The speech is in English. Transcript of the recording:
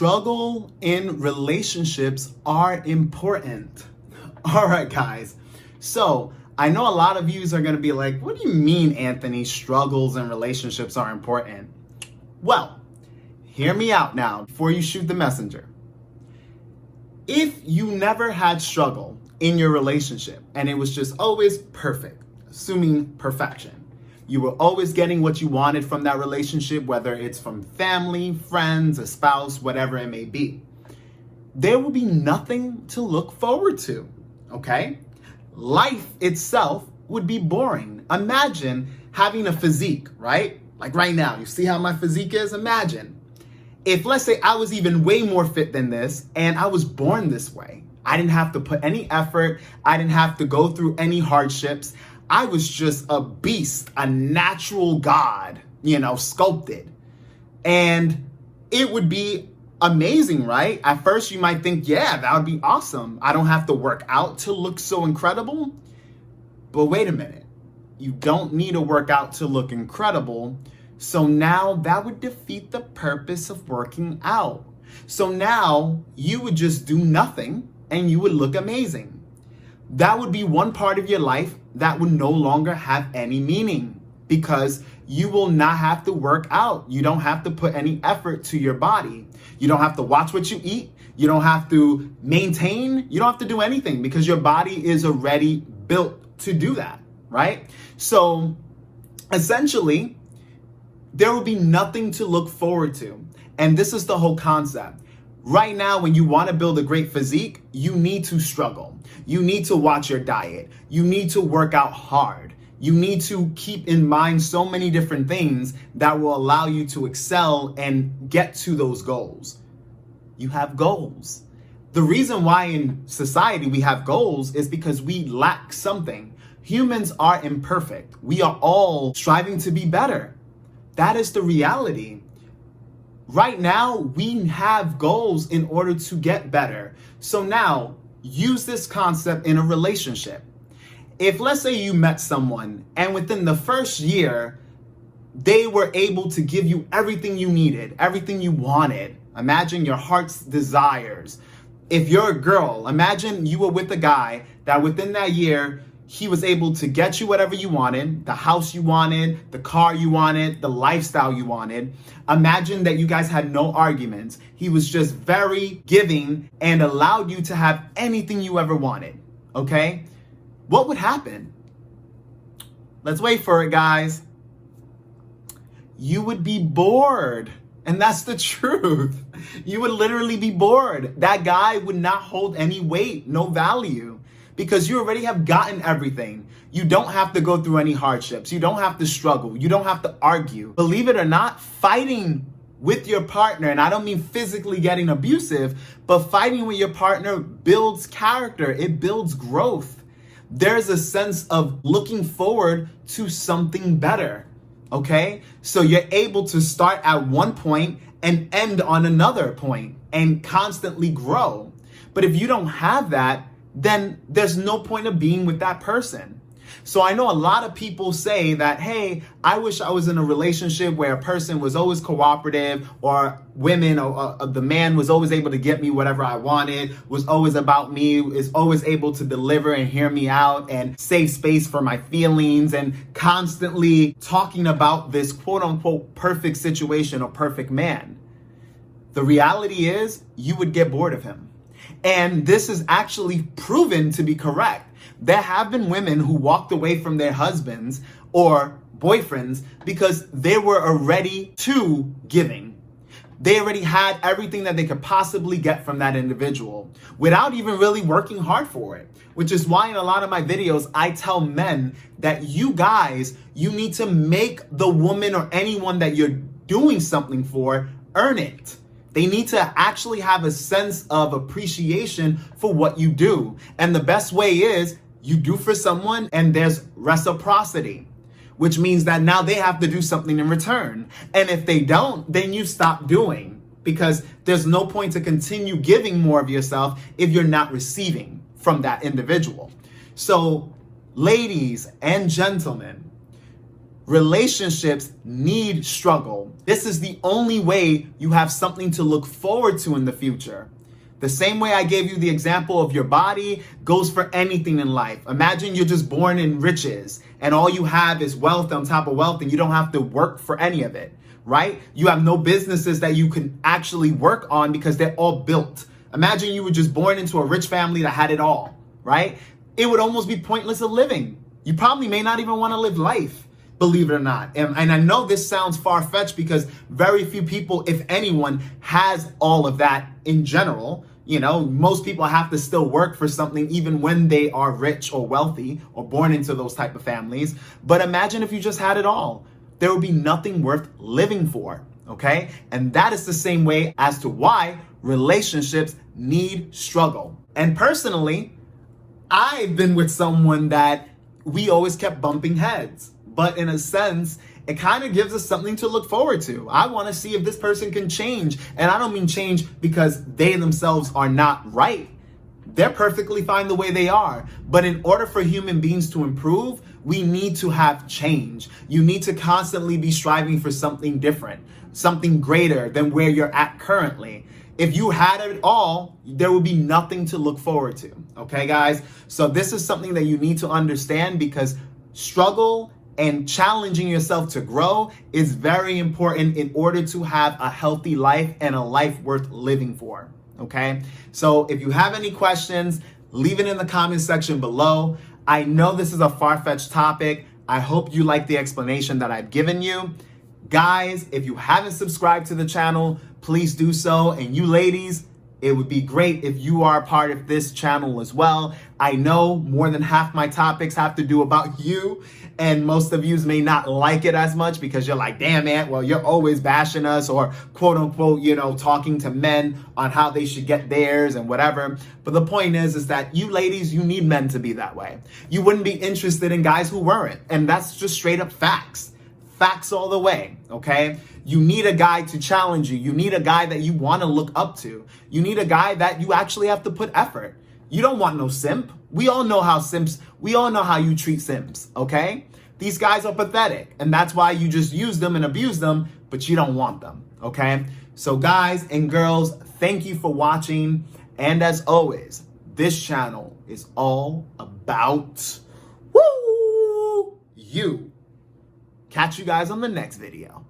struggle in relationships are important. All right, guys. So I know a lot of yous are going to be like, what do you mean, Anthony, struggles in relationships are important? Well, hear me out now before you shoot the messenger. If you never had struggle in your relationship and it was just always perfect, assuming perfection, you were always getting what you wanted from that relationship, whether it's from family, friends, a spouse, whatever it may be, there will be nothing to look forward to, okay? Life itself would be boring. Imagine having a physique, right? Like right now, you see how my physique is? Imagine if, let's say, I was even way more fit than this and I was born this way. I didn't have to put any effort. I didn't have to go through any hardships. I was just a beast, a natural God, sculpted. And it would be amazing, right? At first you might think, yeah, that would be awesome. I don't have to work out to look so incredible. But wait a minute. You don't need to work out to look incredible. So now that would defeat the purpose of working out. So now you would just do nothing and you would look amazing. That would be one part of your life that would no longer have any meaning because you will not have to work out. You don't have to put any effort to your body. You don't have to watch what you eat. You don't have to maintain. You don't have to do anything because your body is already built to do that, right? So essentially, there will be nothing to look forward to. And this is the whole concept. Right now, when you want to build a great physique, you need to struggle. You need to watch your diet. You need to work out hard. You need to keep in mind so many different things that will allow you to excel and get to those goals. You have goals. The reason why in society we have goals is because we lack something. Humans are imperfect. We are all striving to be better. That is the reality. Right now, we have goals in order to get better. So now, use this concept in a relationship. If, let's say, you met someone and within the first year, they were able to give you everything you needed, everything you wanted. Imagine your heart's desires. If you're a girl, imagine you were with a guy that within that year, he was able to get you whatever you wanted, the house you wanted, the car you wanted, the lifestyle you wanted. Imagine that you guys had no arguments. He was just very giving and allowed you to have anything you ever wanted, okay? What would happen? Let's wait for it, guys. You would be bored. And that's the truth. You would literally be bored. That guy would not hold any weight, no value. Because you already have gotten everything. You don't have to go through any hardships. You don't have to struggle. You don't have to argue. Believe it or not, fighting with your partner, and I don't mean physically getting abusive, but fighting with your partner builds character. It builds growth. There's a sense of looking forward to something better, okay? So you're able to start at one point and end on another point and constantly grow. But if you don't have that, then there's no point of being with that person. So I know a lot of people say that, hey, I wish I was in a relationship where a person was always cooperative, or women or the man was always able to get me whatever I wanted, was always about me, is always able to deliver and hear me out and save space for my feelings, and constantly talking about this quote unquote perfect situation or perfect man. The reality is you would get bored of him. And this is actually proven to be correct. There have been women who walked away from their husbands or boyfriends because they were already too giving. They already had everything that they could possibly get from that individual without even really working hard for it. Which is why in a lot of my videos, I tell men that you guys, you need to make the woman or anyone that you're doing something for earn it. They need to actually have a sense of appreciation for what you do. And the best way is you do for someone and there's reciprocity, which means that now they have to do something in return. And if they don't, then you stop doing, because there's no point to continue giving more of yourself if you're not receiving from that individual. So ladies and gentlemen, Relationships need struggle. This is the only way you have something to look forward to in the future. The same way I gave you the example of your body goes for anything in life. Imagine you're just born in riches and all you have is wealth on top of wealth and you don't have to work for any of it, right? You have no businesses that you can actually work on because they're all built. Imagine you were just born into a rich family that had it all, right? It would almost be pointless of living. You probably may not even want to live life, believe it or not. And I know this sounds far-fetched because very few people, if anyone, has all of that in general. You know, most people have to still work for something even when they are rich or wealthy or born into those type of families. But imagine if you just had it all. There would be nothing worth living for, okay? And that is the same way as to why relationships need struggle. And personally, I've been with someone that we always kept bumping heads. But in a sense, it kind of gives us something to look forward to. I want to see if this person can change. And I don't mean change because they themselves are not right. They're perfectly fine the way they are. But in order for human beings to improve, we need to have change. You need to constantly be striving for something different, something greater than where you're at currently. If you had it all, there would be nothing to look forward to. Okay, guys? So this is something that you need to understand because struggle and challenging yourself to grow is very important in order to have a healthy life and a life worth living for. Okay? So if you have any questions, leave it in the comment section below. I know this is a far-fetched topic. I hope you like the explanation that I've given you. Guys, if you haven't subscribed to the channel, please do so. And you ladies, it would be great if you are a part of this channel as well. I know more than half my topics have to do about you, and most of you may not like it as much because you're like, damn, Ant, well, you're always bashing us or quote unquote, you know, talking to men on how they should get theirs and whatever. But the point is that you ladies, you need men to be that way. You wouldn't be interested in guys who weren't. And that's just straight up facts. Facts all the way, okay? You need a guy to challenge you. You need a guy that you want to look up to. You need a guy that you actually have to put effort. You don't want no simp. We all know how you treat simps, okay? These guys are pathetic, and that's why you just use them and abuse them, but you don't want them, okay? So guys and girls, thank you for watching. And as always, this channel is all about you. Catch you guys on the next video.